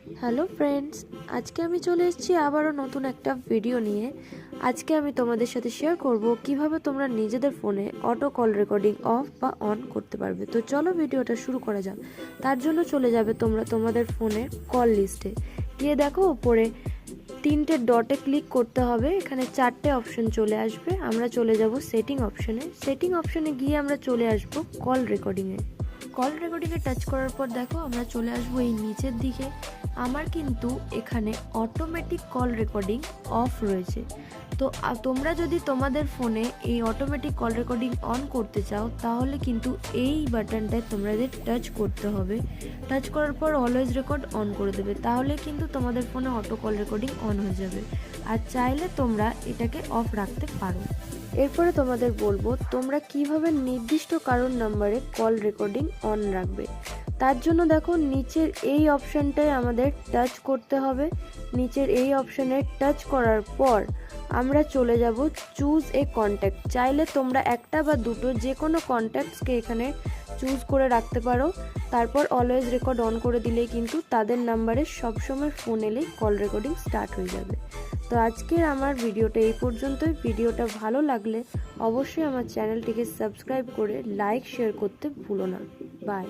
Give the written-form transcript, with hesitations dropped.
Hello friends, আজকে আমি চলে এসেছি আবারও নতুন একটা ভিডিও নিয়ে। আজকে আমি তোমাদের সাথে শেয়ার করব কিভাবে তোমরা নিজেদের ফোনে অটো কল রেকর্ডিং অফ বা অন করতে পারবে। তো চলো ভিডিওটা শুরু করা যাক। তার জন্য চলে যাবে তোমরা তোমাদের ফোনের কল লিস্টে গিয়ে দেখো উপরে তিনটে ডটে ক্লিক করতে হবে। এখানে চারটে অপশন চলে আসবে। আমরা চলে যাব সেটিং অপশনে গিয়ে আমরা চলে আসব কল রেকর্ডিংয়ে। কল রেকর্ডিংয়ে টাচ করার পর দেখো আমরা চলে আসবো এই নিচের দিকে। আমার কিন্তু এখানে অটোমেটিক কল রেকর্ডিং অফ রয়েছে। তো তোমরা যদি তোমাদের ফোনে এই অটোমেটিক কল রেকর্ডিং অন করতে চাও তাহলে কিন্তু এই বাটনটায় তোমাদের টাচ করতে হবে। টাচ করার পর অলওয়েজ রেকর্ড অন করে দেবে, তাহলে কিন্তু তোমাদের ফোনে অটো কল রেকর্ডিং অন হয়ে যাবে। আর চাইলে তোমরা এটাকে অফ রাখতে পারো। এরপরে তোমাদের বলবো তোমরা কিভাবে নির্দিষ্ট কারোর নাম্বারে কল রেকর্ডিং অন রাখবে। তার জন্য দেখো নিচের এই অপশানটায় আমাদের টাচ করতে হবে। নিচের এই অপশানে টাচ করার পর আমরা চলে যাব চুজ এ কন্ট্যাক্ট। চাইলে তোমরা একটা বা দুটো যে কোনো কন্ট্যাক্টসকে এখানে চুজ করে রাখতে পারো। তারপর অলওয়েজ রেকর্ড অন করে দিলেই কিন্তু তাদের নাম্বারে সবসময় ফোন এলেই কল রেকর্ডিং স্টার্ট হয়ে যাবে। তো আজকের আমার ভিডিওটা এই পর্যন্তই। ভিডিওটা ভালো লাগলে অবশ্যই আমার চ্যানেলটিকে সাবস্ক্রাইব করে লাইক শেয়ার করতে ভুলো না। বাই।